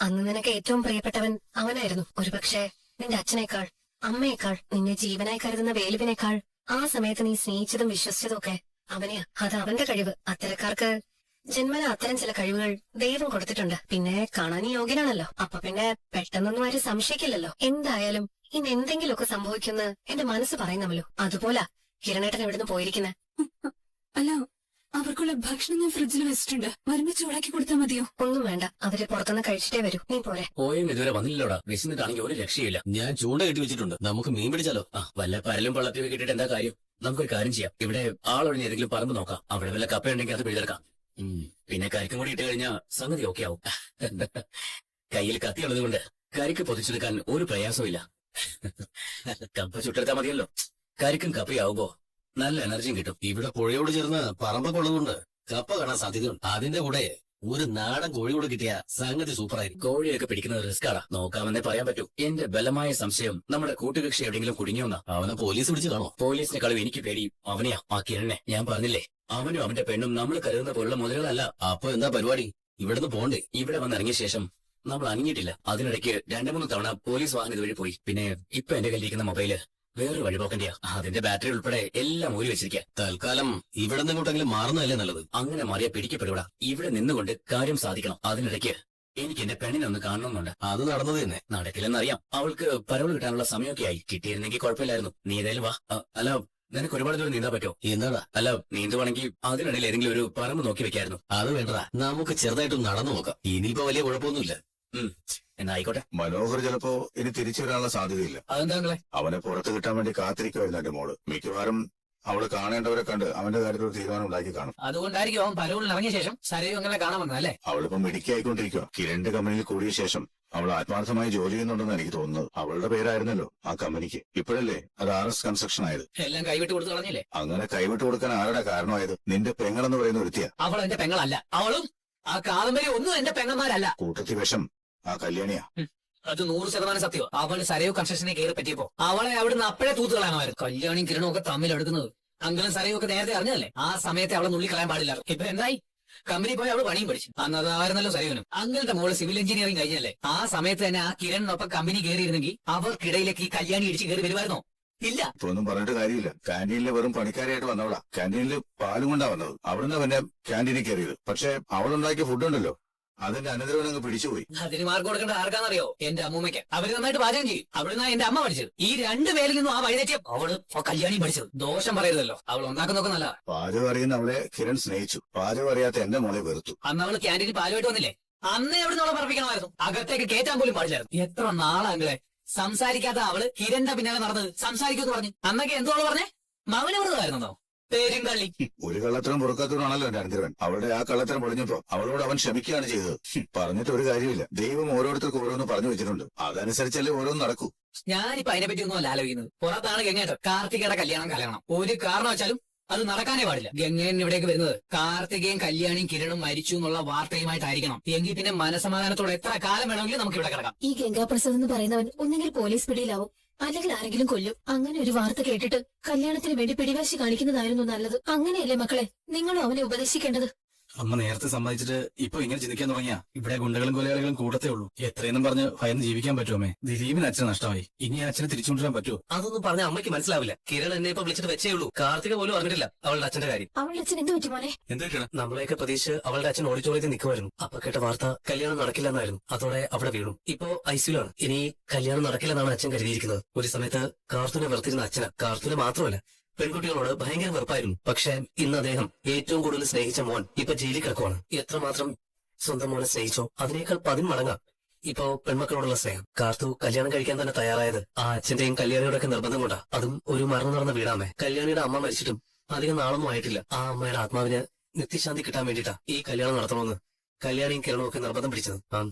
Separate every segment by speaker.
Speaker 1: അന്ന് നിനക്ക് ഏറ്റവും പ്രിയപ്പെട്ടവൻ അവനായിരുന്നു. ഒരുപക്ഷെ നിന്റെ അച്ഛനേക്കാൾ, അമ്മയേക്കാൾ, നിന്നെ ജീവനായി കരുതുന്ന വേലുവിനേക്കാൾ ആ സമയത്ത് നീ സ്നേഹിച്ചതും വിശ്വസിച്ചതും ഒക്കെ അവനെയാ. അത് അവന്റെ കഴിവ്. അത്തരക്കാർക്ക് ജന്മന അത്തരം ചില കഴിവുകൾ ദൈവം കൊടുത്തിട്ടുണ്ട്. പിന്നെ കാണാൻ യോഗ്യനാണല്ലോ. അപ്പൊ പിന്നെ പെട്ടെന്നൊന്നും ആരും സംശയിക്കില്ലല്ലോ. എന്തായാലും ഇന്ന് എന്തെങ്കിലുമൊക്കെ സംഭവിക്കുമെന്ന് എന്റെ മനസ്സ് പറയുന്നല്ലോ. അതുപോലെ കിരണേട്ടൻ എവിടുന്ന് പോയിരിക്കുന്നെ?
Speaker 2: അല്ല, അവർക്കുള്ള ഭക്ഷണം ഞാൻ ഫ്രിഡ്ജിൽ വെച്ചിട്ടുണ്ട്. വരുമ്പോ ചൂടാക്കി കൊടുത്താൽ മതിയോ?
Speaker 1: ഒന്നും വേണ്ട, അവര് പുറത്തുനിന്ന് കഴിച്ചിട്ടേ വരൂ. നീ പോരെ.
Speaker 3: പോയും ഇതുവരെ വന്നില്ലല്ലോടാ. വിശന്നിട്ടാണെങ്കിൽ ഒരു രക്ഷയില്ല. ഞാൻ ചൂണ്ട കെട്ടി വെച്ചിട്ടുണ്ട്. നമുക്ക് മീൻ പിടിച്ചാലോ? വല്ല പരലും പള്ളത്തിയും കിട്ടിയിട്ട് എന്താ കാര്യം? നമുക്കൊരു കാര്യം ചെയ്യാം. ഇവിടെ ആളൊഴിഞ്ഞ് ഏതെങ്കിലും പറമ്പ് നോക്കാം. അവിടെ വല്ല കപ്പയുണ്ടെങ്കിൽ അത് പിഴുതെടുക്കാം. പിന്നെ കരിക്കും കൂടി ഇട്ട് കഴിഞ്ഞാൽ സംഗതി ഓക്കെ ആവും. കയ്യിൽ കത്തിയുള്ളത് കൊണ്ട് കരിക്ക് പൊതിച്ചെടുക്കാൻ ഒരു പ്രയാസമില്ല. കപ്പ ചുട്ടെടുത്താൽ മതിയല്ലോ. കരിക്കും കപ്പയാവുമ്പോ നല്ല എനർജിയും കിട്ടും.
Speaker 4: ഇവിടെ പുഴയോട് ചേർന്ന് പറമ്പൊക്കെ ഉള്ളതുകൊണ്ട് കപ്പ കാണാൻ സാധ്യതയുണ്ട്. അതിന്റെ കൂടെ ഒരു നാടൻ കോഴി കൂടെ കിട്ടിയ സംഗതി സൂപ്പറായിരിക്കും.
Speaker 3: കോഴിയൊക്കെ പിടിക്കുന്നത് റിസ്കാടാ. നോക്കാമെന്നേ പറയാൻ പറ്റൂ. എന്റെ ബലമായ സംശയം നമ്മുടെ കൂട്ടുകക്ഷി എവിടെയെങ്കിലും കുടുങ്ങിയോന്നാ.
Speaker 4: അവനെ പോലീസ് പിടിച്ച് കാണോ?
Speaker 3: പോലീസിനെക്കാളും എനിക്ക് പേടിയും അവനെയാ, ആ കിരണിനെ. ഞാൻ പറഞ്ഞില്ലേ, അവനും അവന്റെ പെണ്ണും നമ്മൾ കരുതുന്ന പോലുള്ള മുതലുകളല്ല.
Speaker 4: അപ്പൊ എന്താ പരിപാടി? ഇവിടുന്ന് പോണ്ടേ?
Speaker 3: ഇവിടെ വന്നിറങ്ങിയ ശേഷം നമ്മൾ അനങ്ങിയിട്ടില്ല. അതിനിടയ്ക്ക് 2-3 തവണ പോലീസ് വാഹനം ഇതുവഴി പോയി. പിന്നെ ഇപ്പൊ എന്റെ കയ്യിലിരിക്കുന്ന മൊബൈല് വേറൊരു വഴിപോക്കന്റെയാ. അതിന്റെ ബാറ്ററി ഉൾപ്പെടെ എല്ലാം ഊരി വെച്ചിരിക്കുക.
Speaker 4: തൽക്കാലം ഇവിടെ നിന്ന് ഇങ്ങോട്ടെങ്കിലും മാറുന്നതല്ലേ നല്ലത്.
Speaker 3: അങ്ങനെ മാറിയാ പിടിക്കപ്പെടൂടാ. ഇവിടെ നിന്നുകൊണ്ട് കാര്യം സാധിക്കണം. അതിനിടയ്ക്ക് എനിക്ക് എന്റെ പെണ്ണിനെ ഒന്ന് കാണണമെന്നുണ്ട്.
Speaker 4: അത് നടന്നത് തന്നെ.
Speaker 3: നടക്കില്ലെന്നറിയാം. അവൾക്ക് പരവൾ കിട്ടാനുള്ള സമയമൊക്കെ ആയി. കിട്ടിയിരുന്നെങ്കിൽ കുഴപ്പമില്ലായിരുന്നു. നീ ഏതായാലും വാ. അല്ല, നിനക്ക് ഒരുപാട് ദൂരം നീന്താൻ പറ്റോ?
Speaker 4: എന്താടാ?
Speaker 3: അല്ല, നീന്തുവാണെങ്കിൽ അതിനിടയിൽ ഏതെങ്കിലും ഒരു പറമ്പ് നോക്കി വെക്കായിരുന്നു.
Speaker 4: അത് വേണ്ടടാ, നമുക്ക് ചെറുതായിട്ടൊന്ന് നടന്നു നോക്കാം. ഇനിയിപ്പോ വലിയ കുഴപ്പമൊന്നുമില്ല.
Speaker 3: എന്നാ ആയിക്കോട്ടെ.
Speaker 5: മനോഹർ ചിലപ്പോ ഇനി തിരിച്ചു വരാനുള്ള സാധ്യതയില്ല.
Speaker 3: അതെന്താ?
Speaker 5: അവനെ പുറത്ത് കിട്ടാൻ വേണ്ടി കാത്തിരിക്കുമായിരുന്നു എന്റെ മോള്. മിക്കവാറും അവള് കാണേണ്ടവരെ കണ്ട് അവന്റെ കാര്യത്തിൽ ഒരു തീരുമാനം ഉണ്ടാക്കി കാണും.
Speaker 6: അതുകൊണ്ടായിരിക്കും അവൻ പരവൂരിൽ ഇറങ്ങിയ ശേഷം സരയു അങ്ങനെ കാണാമെന്ന് അല്ലേ?
Speaker 5: അവളിപ്പോ മിടുക്കിയായിക്കൊണ്ടിരിക്കുക. കിരണിന്റെ കമ്പനിയിൽ കൂടിയ ശേഷം അവൾ ആത്മാർത്ഥമായി ജോലി ചെയ്യുന്നുണ്ടെന്ന് എനിക്ക് തോന്നുന്നത്. അവളുടെ പേരായിരുന്നല്ലോ ആ കമ്പനിക്ക്. ഇപ്പോഴല്ലേ അത് RS കൺസ്ട്രക്ഷൻ ആയത്.
Speaker 6: എല്ലാം കൈവിട്ട് കൊടുത്തു കളഞ്ഞില്ലേ?
Speaker 5: അങ്ങനെ കൈവിട്ട് കൊടുക്കാൻ ആരുടെ കാരണമായത്? നിന്റെ പെങ്ങളെന്ന് പറയുന്ന ഒരുത്തിയ.
Speaker 6: അവൾ എന്റെ പെങ്ങളല്ല. അവളും ആ കാദംബരി ഒന്നും എന്റെ പെങ്ങന്മാരല്ല.
Speaker 5: കൂട്ടത്തി വിഷം ആ കല്യാണിയാ.
Speaker 6: അത് 100% സത്യം. അവൾ സരയു കൺസ്ട്രക്ഷനെ കയറി പറ്റിയപ്പോ അവളെ അവിടുന്ന് അപ്പഴേ തൂത്ത് കളയാമായിരുന്നു. കല്യാണിയും കിരണും ഒക്കെ തമ്മിൽ എടുക്കുന്നത് അങ്കിലും സരയു ഒക്കെ നേരത്തെ അറിഞ്ഞല്ലേ? ആ സമയത്തെ അവളെ നുള്ളി കളയാൻ പാടില്ല. ഇപ്പൊ എന്തായി? കമ്പനി പോയി അവള് പണിയും പഠിച്ചു. അന്ന് അതായിരുന്നല്ലോ സരയുനും. അങ്കിളുടെ മോള് സിവിൽ എഞ്ചിനീയറിംഗ് കഴിഞ്ഞല്ലേ? ആ സമയത്ത് തന്നെ ആ കിരണിനൊപ്പം കമ്പനി കയറിയിരുന്നെങ്കിൽ അവർക്കിടയിലേക്ക് ഈ കല്യാണി ഇടിച്ച് കയറി വരുമായിരുന്നോ? ഇല്ല.
Speaker 5: ഇപ്പൊ ഒന്നും പറഞ്ഞിട്ട് കാര്യമില്ല. ക്യാൻറ്റീനിൽ വെറും പണിക്കാരായിട്ട് വന്നവളാ. ക്യാൻറ്റീനിൽ പാലും കൊണ്ടാ വന്നത്. അവിടുന്ന് പിന്നെ ക്യാൻറ്റീനിൽ കയറിയത്. പക്ഷെ അവളുണ്ടാക്കിയ ഫുഡ് ഉണ്ടല്ലോ, അതിന്റെ അനന്തരവൻ അങ്ങ് പിടിച്ചുപോയി.
Speaker 6: അതിന് മാർക്ക് കൊടുക്കേണ്ട ആർക്കാന്നറിയോ? എന്റെ അമ്മൂമ്മയ്ക്ക്. അവര് നന്നായിട്ട് പാചകം ചെയ്യും. അവിടുന്ന് എന്റെ അമ്മ പഠിച്ചത്. ഈ 2 പേരിൽ നിന്നും ആ വഴിതെറ്റിയ അവള് കല്യാണി പഠിച്ചത്. ദോഷം പറയരുതല്ലോ. അവൾ ഉണ്ടാക്കുന്നൊക്കെ നല്ല.
Speaker 5: പാചകം അറിയുന്ന അവളെ കിരൺ സ്നേഹിച്ചു. പാചകം അറിയാത്ത എന്റെ മോളെ വെറുത്തു.
Speaker 6: അന്ന് അവള് ക്യാൻറ്റീനിൽ പാലുമായിട്ട് വന്നില്ലേ? അന്നേ അവിടെ നിന്ന് പറപ്പിക്കണമായിരുന്നു. അകത്തേക്ക് കേറ്റാൻ പോലും പാടില്ലായിരുന്നു. എത്ര നാളാങ്ങളെ സംസാരിക്കാത്ത അവള് കിരണിന്റെ പിന്നാലെ നടന്നത്. സംസാരിക്കുമെന്ന് പറഞ്ഞു. അന്നൊക്കെ എന്തോ പറഞ്ഞേ? മകനെ വെറുതായിരുന്നോ? പേരും കള്ളി.
Speaker 5: ഒരു കള്ളത്തരം പുറക്കാത്തവനാണല്ലോ എന്റെ അനന്തരവൻ. അവളുടെ ആ കള്ളത്തരം പൊളിഞ്ഞപ്പോ അവളോട് അവൻ ക്ഷമിക്കുകയാണ് ചെയ്തത്. പറഞ്ഞിട്ട് ഒരു കാര്യമില്ല. ദൈവം ഓരോരുത്തർക്ക് ഓരോന്ന് പറഞ്ഞു വെച്ചിട്ടുണ്ട്. അതനുസരിച്ചല്ലേ ഓരോന്ന് നടക്കൂ.
Speaker 6: ഞാനിപ്പോ അതിനെപ്പറ്റി ഒന്നും അല്ല ആലോചിക്കുന്നത്. പുറത്താണ് ഗംഗേട്ടൻ. കാർത്തികയുടെ കല്യാണം കലയണം. ഒരു കാരണം വെച്ചാലും അത് നടക്കാനേ പാടില്ല. ഗംഗേൻ ഇവിടേക്ക് വരുന്നത് കാർത്തികയും കല്യാണിയും കിരണും മരിച്ചു എന്നുള്ള വാർത്തയുമായിട്ടായിരിക്കണം. എങ്കിൽ പിന്നെ മനസമാധാനത്തോടെ എത്ര കാലം വേണമെങ്കിലും നമുക്ക് ഇവിടെ കിടക്കാം.
Speaker 1: ഈ ഗംഗാപ്രസാദ് എന്ന് പറയുന്നവൻ ഒന്നെങ്കിൽ പോലീസ് പിടിയിലാവും, അല്ലെങ്കിൽ ആരെങ്കിലും കൊല്ലും. അങ്ങനെ ഒരു വാർത്ത കേട്ടിട്ട് കല്യാണത്തിന് വേണ്ടി പിടിവാശി കാണിക്കുന്നതായിരുന്നു നല്ലത്. അങ്ങനെയല്ലേ മക്കളെ നിങ്ങളും അവനെ ഉപദേശിക്കേണ്ടത്?
Speaker 4: അമ്മ നേരത്തെ സമ്മതിച്ചിട്ട് ഇപ്പൊ ഇങ്ങനെ ചിന്തിക്കാൻ തുടങ്ങിയ ഇവിടെ ഗുണ്ടകളും കൊലയാളികളും കൂടത്തേ ഉള്ളൂ. എത്രയെന്നും പറഞ്ഞ് ഭയന്ന് ജീവിക്കാൻ പറ്റുമേ? ദിലീപിന് അച്ഛൻ നഷ്ടമായി. ഇനി ആ അച്ഛനെ തിരിച്ചുകൊണ്ടുവരാൻ പറ്റുമോ?
Speaker 3: അതൊന്നും പറഞ്ഞ അമ്മയ്ക്ക് മനസ്സിലാവില്ല. കിരൺ എന്നെ ഇപ്പൊ വിളിച്ചിട്ട് വെച്ചേ ഉള്ളൂ. കാർത്തിക പോലും അറിഞ്ഞിട്ടില്ല അവളുടെ അച്ഛന്റെ കാര്യം.
Speaker 1: അവളുടെ അച്ഛൻ എന്ത് പറ്റി മോനെ?
Speaker 3: എന്തൊക്കെയാണ്? നമ്മളെയൊക്കെ പ്രതീക്ഷിച്ച് അവളുടെ അച്ഛൻ ഓഡിറ്റോറിയത്തിൽ നിൽക്കുമായിരുന്നു. അപ്പൊ കേട്ട വാർത്ത കല്യാണം നടക്കില്ലെന്നായിരുന്നു. അതോടെ അവിടെ വീണു. ഇപ്പോ ഐസിയുലാണ്. ഇനി കല്യാണം നടക്കില്ലെന്നാണ് അച്ഛൻ കരുതിയിരിക്കുന്നത്. ഒരു സമയത്ത് കാർത്തൂനെ വെറുത്തിരുന്ന അച്ഛന. കാർത്തൂനെ മാത്രമല്ല, പെൺകുട്ടികളോട് ഭയങ്കര വെറുപ്പായിരുന്നു. പക്ഷെ ഇന്ന് അദ്ദേഹം ഏറ്റവും കൂടുതൽ സ്നേഹിച്ച മോൻ ഇപ്പൊ ജയിലിൽ കിടക്കുവാണ്. എത്രമാത്രം സ്വന്തം മോനെ സ്നേഹിച്ചോ അതിനേക്കാൾ 10 മടങ്ങാ ഇപ്പോ പെൺമക്കളോടുള്ള സ്നേഹം. കാർത്തു കല്യാണം കഴിക്കാൻ തന്നെ തയ്യാറായത് ആ അച്ഛന്റെയും കല്യാണിയോടൊക്കെ നിർബന്ധം കൊണ്ടാ. അതും ഒരു മരണം നടന്ന വീടാമേ. കല്യാണിയുടെ അമ്മ മരിച്ചിട്ടും അധികം നാളൊന്നും ആയിട്ടില്ല. ആ അമ്മയുടെ ആത്മാവിന് നിത്യശാന്തി കിട്ടാൻ വേണ്ടിയിട്ടാ ഈ കല്യാണം നടത്തണമെന്ന് കല്യാണിയും കിരണവും ഒക്കെ നിർബന്ധം പിടിച്ചത്.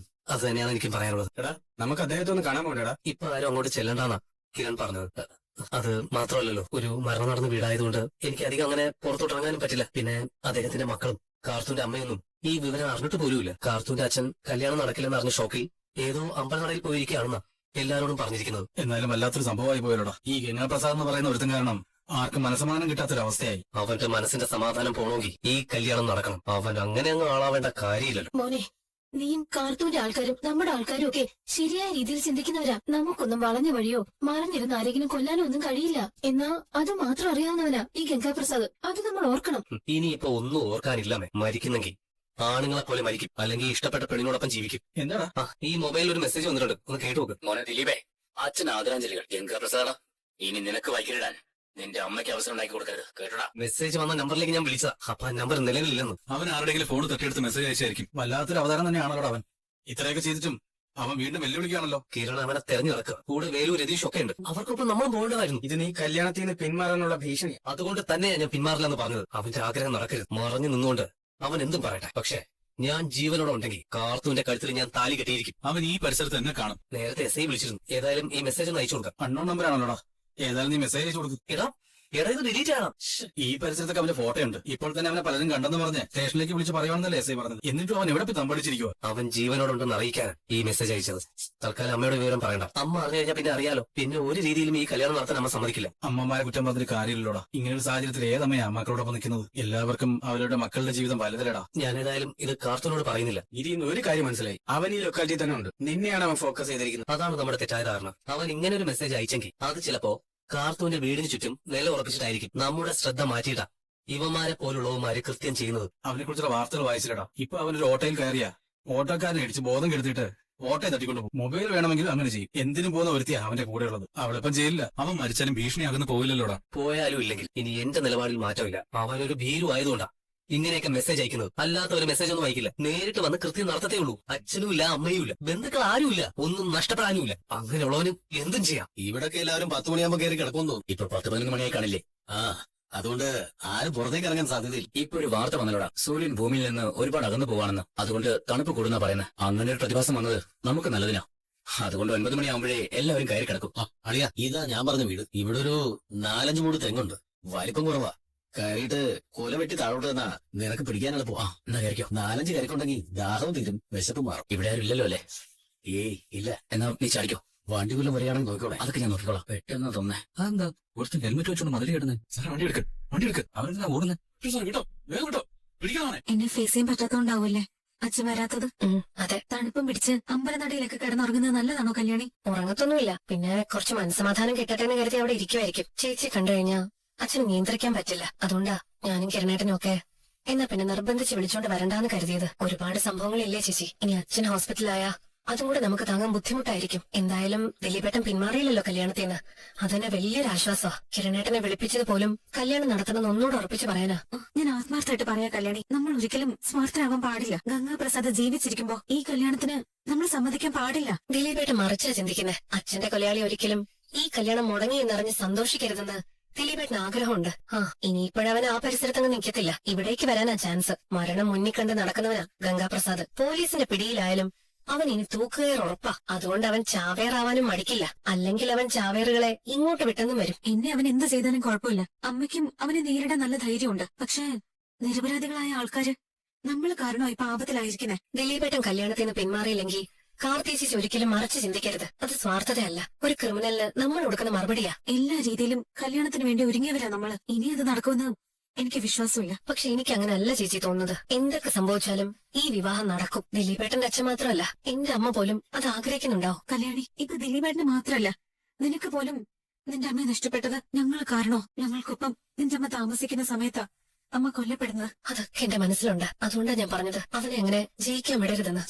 Speaker 3: അത് തന്നെയാണ് എനിക്ക് പറയാനുള്ളത്.
Speaker 4: എടാ, നമുക്ക് അദ്ദേഹത്തെ ഒന്ന് കാണാൻ പോകണ്ടേടാ?
Speaker 3: ഇപ്പൊ ആരും അങ്ങോട്ട് ചെല്ലണ്ടാന്നാ കിരൺ പറഞ്ഞത്. അത് മാത്രമല്ലല്ലോ, ഒരു മരണം നടന്ന വീടായതുകൊണ്ട് എനിക്ക് അധികം അങ്ങനെ പുറത്തോട്ടിറങ്ങാനും പറ്റില്ല. പിന്നെ അദ്ദേഹത്തിന്റെ മക്കളും കാർത്തൂന്റെ അമ്മയൊന്നും ഈ വിവരം അറിഞ്ഞിട്ട് പോലുമില്ല. കാർത്തൂന്റെ അച്ഛൻ കല്യാണം നടക്കില്ലെന്ന് അറിഞ്ഞ ഷോക്കിൽ ഏതോ അമ്പലനടയിൽ പോയിരിക്കുകയാണെന്നാ എല്ലാരോടും പറഞ്ഞിരിക്കുന്നത്.
Speaker 4: എന്നാലും വല്ലാത്തൊരു സംഭവമായി പോയല്ലോടാ. ഈ ഗംഗാപ്രസാദ് എന്ന് പറയുന്ന ഒരുത്തൻ കാരണം ആർക്കും മനസ്സമാധാനം കിട്ടാത്തൊരവസ്ഥയായി.
Speaker 3: അവന്റെ മനസ്സിന്റെ സമാധാനം പോണമെങ്കിൽ ഈ കല്യാണം നടക്കണം. അവൻ അങ്ങനെ അങ്ങ് ആളാവേണ്ട കാര്യമില്ലല്ലോ.
Speaker 1: മോനെ
Speaker 2: നീയും കാർത്തൂന്റെ ആൾക്കാരും നമ്മുടെ ആൾക്കാരും ഒക്കെ ശരിയായ രീതിയിൽ ചിന്തിക്കുന്നവരാ. നമുക്കൊന്നും വളഞ്ഞ വഴിയോ മറിഞ്ഞിരുന്ന് ആരെങ്കിലും കൊല്ലാനോ ഒന്നും കഴിയില്ല. എന്നാ അത് മാത്രം അറിയാവുന്നവനാ ഈ ഗംഗാപ്രസാദ്. അത് നമ്മൾ ഓർക്കണം.
Speaker 3: ഇനിയിപ്പോ ഒന്നും ഓർക്കാനില്ലമേ. മരിക്കുന്നെങ്കിൽ ആണുങ്ങളെ പോലെ മരിക്കും, അല്ലെങ്കിൽ ഇഷ്ടപ്പെട്ട പെണ്ണിനോടൊപ്പം ജീവിക്കും.
Speaker 4: എന്താടാ
Speaker 3: ആ, ഈ മൊബൈലിൽ ഒരു മെസ്സേജ് വന്നിട്ടുണ്ട്, ഒന്ന് കേട്ടു നോക്ക്.
Speaker 7: മോനെ ദിലീപേ, അച്ഛൻ ആദരാഞ്ജലികൾ. ഗംഗാപ്രസാദ, ഇനി നിനക്ക് വൈകിടാൻ നിന്റെ അമ്മയ്ക്ക് അവസരം ഉണ്ടാക്കി കൊടുക്കരുത്, കേട്ടോടാ.
Speaker 3: മെസ്സേജ് വന്ന നമ്പറിലേക്ക് ഞാൻ വിളിച്ചതാ. അപ്പൊ ആ നമ്പർ നിലവിലില്ലെന്ന്.
Speaker 4: അവൻ ആരുടെയെങ്കിലും ഫോൺ തട്ടിയെടുത്ത് മെസ്സേജ് അയച്ചായിരിക്കും. വല്ലാത്തൊരു അവതാരം തന്നെയാണല്ലോ അവൻ. ഇത്രയൊക്കെ ചെയ്തിട്ടും അവൻ വീണ്ടും വെല്ലുവിളിക്കുകയാണല്ലോ.
Speaker 3: കിരൺ അവനെ തെരഞ്ഞെടുക്കുക. കൂടെ വേലൂർ രതീഷ് ഒക്കെ ഉണ്ട്. അവർക്കൊപ്പം നമ്മൾ പോകേണ്ടതായിരുന്നു.
Speaker 8: ഇത് നീ കല്യാണത്തിൽ നിന്ന് പിന്മാറാനുള്ള ഭീഷണി.
Speaker 3: അതുകൊണ്ട് തന്നെയാ ഞാൻ പിന്മാറില്ലെന്ന് പറഞ്ഞത്. അവന്റെ ആഗ്രഹം നടക്കരുത്. മറഞ്ഞു നിന്നുകൊണ്ട് അവൻ എന്തും പറയട്ടെ. പക്ഷേ ഞാൻ ജീവനോടെ ഉണ്ടെങ്കിൽ കാർത്തൂന്റെ കഴുത്തിൽ ഞാൻ താലി കെട്ടിയിരിക്കും.
Speaker 4: അവൻ ഈ പരിസരത്ത് തന്നെ കാണും.
Speaker 3: നേരത്തെ എസ് ഐ വിളിച്ചിരുന്നു. ഏതായാലും ഈ മെസ്സേജ് ഒന്ന് അയച്ചു കൊടുക്കാം.
Speaker 4: അണ്ണോൺ നമ്പറാണല്ലോടാ. ഏതായാലും നീ മെസ്സേജ് അയച്ചു കൊടുക്കും.
Speaker 3: എടാ ഇത് ഡിലീറ്റ് ചെയ്യണം.
Speaker 4: ഈ പരിസരത്തൊക്കെ അവന്റെ ഫോട്ടോ ഉണ്ട്. ഇപ്പോൾ തന്നെ അവനെ പലരും കണ്ടെന്ന് പറഞ്ഞ് സ്റ്റേഷനിലേക്ക് വിളിച്ച് പറയുവാണെന്നല്ലേ എസ് ഐ പറഞ്ഞത്. എന്നിട്ടും അവൻ എവിടെ പോയി തമ്പടിച്ചിരിക്കുക.
Speaker 3: അവൻ ജീവനോടുണ്ടെന്ന് അറിയിക്കാനാണ് ഈ മെസ്സേജ് അയച്ചത്. തൽക്കാലം അമ്മയുടെ വിവരം പറയണ്ട. അമ്മ അറിഞ്ഞു കഴിഞ്ഞാൽ പിന്നെ അറിയാലോ. പിന്നെ ഒരു രീതിയിലും ഈ കല്യാണം നടത്താൻ അമ്മ സമ്മതിക്കില്ല.
Speaker 4: അമ്മമാരെ കുറ്റം പറഞ്ഞൊരു കാര്യമില്ലല്ലോടാ. ഇങ്ങനെ ഒരു സാഹചര്യത്തിൽ ഏതമ്മയാ മക്കളോടൊപ്പം നിൽക്കുന്നത്? എല്ലാവർക്കും അവരുടെ മക്കളുടെ ജീവിതം വലുതലടാ.
Speaker 3: ഞാൻ ഏതായാലും ഇത് കാർത്തൂനോട് പറയുന്നില്ല.
Speaker 8: ഇതിൽ നിന്ന് ഒരു കാര്യം മനസ്സിലായി, അവൻ ഈ ലൊക്കാലിറ്റി തന്നെ ഉണ്ട്. നിന്നെയാണ് അവൻ ഫോക്കസ് ചെയ്തിരിക്കുന്നത്.
Speaker 3: അതാണ് നമ്മുടെ തെറ്റായ ധാരണ. അവൻ ഇങ്ങനെ ഒരു മെസ്സേജ് അയച്ചെങ്കിൽ അത് ചിലപ്പോ കാർത്തൂന്റെ വീടിന് ചുറ്റും നില ഉറപ്പിച്ചിട്ടായിരിക്കും. നമ്മുടെ ശ്രദ്ധ മാറ്റിയിട്ടാ ഇവന്മാരെ പോലുള്ളവന്മാര് കൃത്യം ചെയ്യുന്നത്.
Speaker 4: അവനെ കുറിച്ചുള്ള വാർത്തകൾ വായിച്ചില്ലടാ. ഇപ്പൊ അവനൊരു ഓട്ടോയിൽ കയറിയാ ഓട്ടോക്കാരനെ ഇടിച്ച് ബോധം കെടുത്തിട്ട് ഓട്ടോയെ തട്ടിക്കൊണ്ട് പോകും. മൊബൈൽ വേണമെങ്കിൽ അങ്ങനെ ചെയ്യും. എന്തിനും പോകുന്ന ഒരുത്തിയാ അവന്റെ കൂടെ ഉള്ളത്. അവളിപ്പം ജയിലില്ല. അവൻ മരിച്ചാലും ഭീഷണിയാകുന്ന പോവില്ലല്ലോടാ.
Speaker 3: പോയാലും ഇല്ലെങ്കിൽ ഇനി എന്റെ നിലപാടിൽ മാറ്റമില്ല. അവനൊരു ഭീരു ആയതുകൊണ്ടാ ഇങ്ങനെയൊക്കെ മെസ്സേജ് അയക്കുന്നത്. അല്ലാത്ത ഒരു മെസ്സേജ് ഒന്നും അയക്കില്ല. നേരിട്ട് വന്ന് കൃത്യം നടത്തത്തേ ഉള്ളൂ. അച്ഛനും ഇല്ല, അമ്മയും ഇല്ല, ബന്ധുക്കൾ ആരുമില്ല, ഒന്നും നഷ്ടപ്പെടാനുമില്ല. അങ്ങനെയുള്ളവനും എന്തും ചെയ്യാം.
Speaker 7: ഇവിടൊക്കെ എല്ലാവരും 10 മണിയാകുമ്പോ കയറി കിടക്കുന്നു. ഇപ്പൊ 10-11 മണിയായി കാണില്ലേ? ആ, അതുകൊണ്ട് ആരും പുറത്തേക്ക് ഇറങ്ങാൻ സാധ്യതയില്ല. ഇപ്പോഴൊരു വാർത്ത വന്നല്ലോടാ, സൂര്യൻ ഭൂമിയിൽ നിന്ന് ഒരുപാട് അകന്നു പോവാണെന്ന്. അതുകൊണ്ട് തണുപ്പ് കൂടുന്ന പറയുന്നത്. അങ്ങനെ ഒരു പ്രതിഭാസം വന്നത് നമുക്ക് നല്ലതിനാ. അതുകൊണ്ട് 9 മണിയാകുമ്പോഴേ എല്ലാവരും കയറി കിടക്കും. അറിയാ, ഇതാ ഞാൻ പറഞ്ഞ വീട്. ഇവിടെ ഒരു 4-5 മൂട് തെങ്ങുണ്ട്. വലിപ്പം കുറവാ. കയറിയിട്ട് കൊല വെട്ടി താഴോട്ട് തന്നാ നിനക്ക് പിടിക്കാൻ എളുപ്പമാ. എന്നാ കയറിക്കോ. 4-5 കയറിക്കുണ്ടെങ്കിൽ ദാഹവും തീരും, വിശപ്പും മാറും. ഇവിടെ ആരും ഇല്ലല്ലോ അല്ലേ? ഏയ് ഇല്ല. എന്നാ നീ ചാടിക്കോ. വണ്ടി കൊല്ലം വരികയാണെങ്കിൽ നോക്കിക്കോളെ. അതൊക്കെ ഞാൻ നോക്കിക്കോളാം. പെട്ടെന്ന് തോന്നേ. അതെന്താ ഒരുത്തും ഹെൽമെറ്റ് വെച്ചോണ്ട് മതിൽ കിടന്ന്? സാർ വണ്ടി എടുക്ക്, വണ്ടി എടുക്ക്. അവരെന്താ ഓടുന്നത്? സാർ കിട്ടോ, വേഗം കിട്ടോ, പിടിക്കണേ.
Speaker 2: എന്നെ ഫേസ് ചെയ്യാൻ പറ്റാത്തോണ്ടാവൂല്ലേ അച്ഛൻ വരാത്തത്?
Speaker 1: അതെ,
Speaker 2: തണുപ്പും പിടിച്ച് അമ്പലനടയിലൊക്കെ കിടന്നുറങ്ങുന്നത് നല്ലതാണോ കല്യാണി?
Speaker 1: ഉറങ്ങത്തൊന്നുമില്ല. പിന്നെ കുറച്ച് മനസ്സമാധാനം കിട്ടട്ടെ എന്ന് കരുതി അവിടെ ഇരിക്കുമായിരിക്കും. ചേച്ചി കണ്ടു കഴിഞ്ഞാ അച്ഛന് നിയന്ത്രിക്കാൻ പറ്റില്ല. അതുകൊണ്ടാ ഞാനും കിരണേട്ടനും ഒക്കെ എന്നാ പിന്നെ നിർബന്ധിച്ച് വിളിച്ചോണ്ട് വരണ്ടാന്ന് കരുതിയത്. ഒരുപാട് സംഭവങ്ങളില്ലേ ചേച്ചി. ഇനി അച്ഛൻ ഹോസ്പിറ്റലായാ അതും കൂടെ നമുക്ക് താങ്ങാൻ ബുദ്ധിമുട്ടായിരിക്കും. എന്തായാലും ദിലീപേട്ടൻ പിന്മാറിയില്ലല്ലോ കല്യാണത്തിന്. അതന്നെ വലിയൊരു ആശ്വാസമാ. കിരണേട്ടനെ വിളിപ്പിച്ചത് പോലും കല്യാണം നടത്തണമെന്ന് ഒന്നുകൂടെ ഉറപ്പിച്ച് പറയാനാ.
Speaker 2: ഞാൻ ആത്മാർത്ഥമായിട്ട് പറയാ കല്യാണി, നമ്മൾ ഒരിക്കലും സ്വാർത്ഥരാവാൻ പാടില്ല. ഗംഗാപ്രസാദ് ജീവിച്ചിരിക്കുമ്പോ ഈ കല്യാണത്തിന് നമ്മൾ സമ്മതിക്കാൻ പാടില്ല.
Speaker 1: ദിലീപേട്ടൻ മറിച്ചാ ചിന്തിക്കുന്നേ. അച്ഛന്റെ കൊലയാളി ഒരിക്കലും ഈ കല്യാണം മുടങ്ങി എന്നറിഞ്ഞ് സന്തോഷിക്കരുതെന്ന് ദിലീപേട്ടന് ആഗ്രഹമുണ്ട്. ഇനിയിപ്പോഴവൻ ആ പരിസരത്തങ്ങ് നിൽക്കത്തില്ല. ഇവിടേക്ക് വരാനാ ചാൻസ്. മരണം മുന്നിൽ കണ്ട് നടക്കുന്നവനാ ഗംഗാപ്രസാദ്. പോലീസിന്റെ പിടിയിലായാലും അവൻ ഇനി തൂക്കുകയർ ഉറപ്പാ. അതുകൊണ്ട് അവൻ ചാവേറാവാനും മടിക്കില്ല. അല്ലെങ്കിൽ അവൻ ചാവേറുകളെ ഇങ്ങോട്ട് വിട്ടെന്നും വരും.
Speaker 2: എന്നെ അവൻ എന്ത് ചെയ്താലും കുഴപ്പമില്ല. അമ്മയ്ക്കും അവനെ നേരിടാൻ നല്ല ധൈര്യമുണ്ട്. പക്ഷേ നിരപരാധികളായ ആൾക്കാര് നമ്മൾ കാരണമായി പാപത്തിലായിരിക്കുന്നേ.
Speaker 1: ദിലീപേട്ടൻ കല്യാണത്തിന് പിന്മാറിയില്ലെങ്കിൽ കാർത്തേശിച്ച് ഒരിക്കലും മറച്ചു ചിന്തിക്കരുത്. അത് സ്വാർത്ഥതയല്ല, ഒരു ക്രിമിനലിന് നമ്മൾ കൊടുക്കുന്ന മറുപടിയാ.
Speaker 2: എല്ലാ രീതിയിലും കല്യാണത്തിന് വേണ്ടി ഒരുങ്ങിയവരാ നമ്മള്. ഇനി അത് നടക്കുമെന്ന് എനിക്ക് വിശ്വാസമില്ല.
Speaker 1: പക്ഷെ എനിക്ക് അങ്ങനെ അല്ല ചേച്ചി തോന്നുന്നത്. എന്തൊക്കെ സംഭവിച്ചാലും ഈ വിവാഹം നടക്കും. ദിലീപേട്ടന്റെ അച്ഛൻ മാത്രമല്ല, എന്റെ അമ്മ പോലും അത് ആഗ്രഹിക്കുന്നുണ്ടാവും.
Speaker 2: കല്യാണി, ഇപ്പൊ ദിലീപേട്ടന് മാത്രല്ല, നിനക്ക് പോലും നിന്റെ അമ്മയെ നഷ്ടപ്പെട്ടത് ഞങ്ങൾ കാരണോ? ഞങ്ങൾക്കൊപ്പം നിന്റെ അമ്മ താമസിക്കുന്ന സമയത്താ അമ്മ കൊല്ലപ്പെടുന്നത്.
Speaker 1: അതൊക്കെ എന്റെ മനസ്സിലുണ്ട്. അതുകൊണ്ടാണ് ഞാൻ പറഞ്ഞത് അവനെ അങ്ങനെ ജയിക്കാൻ വിടരുതെന്ന്.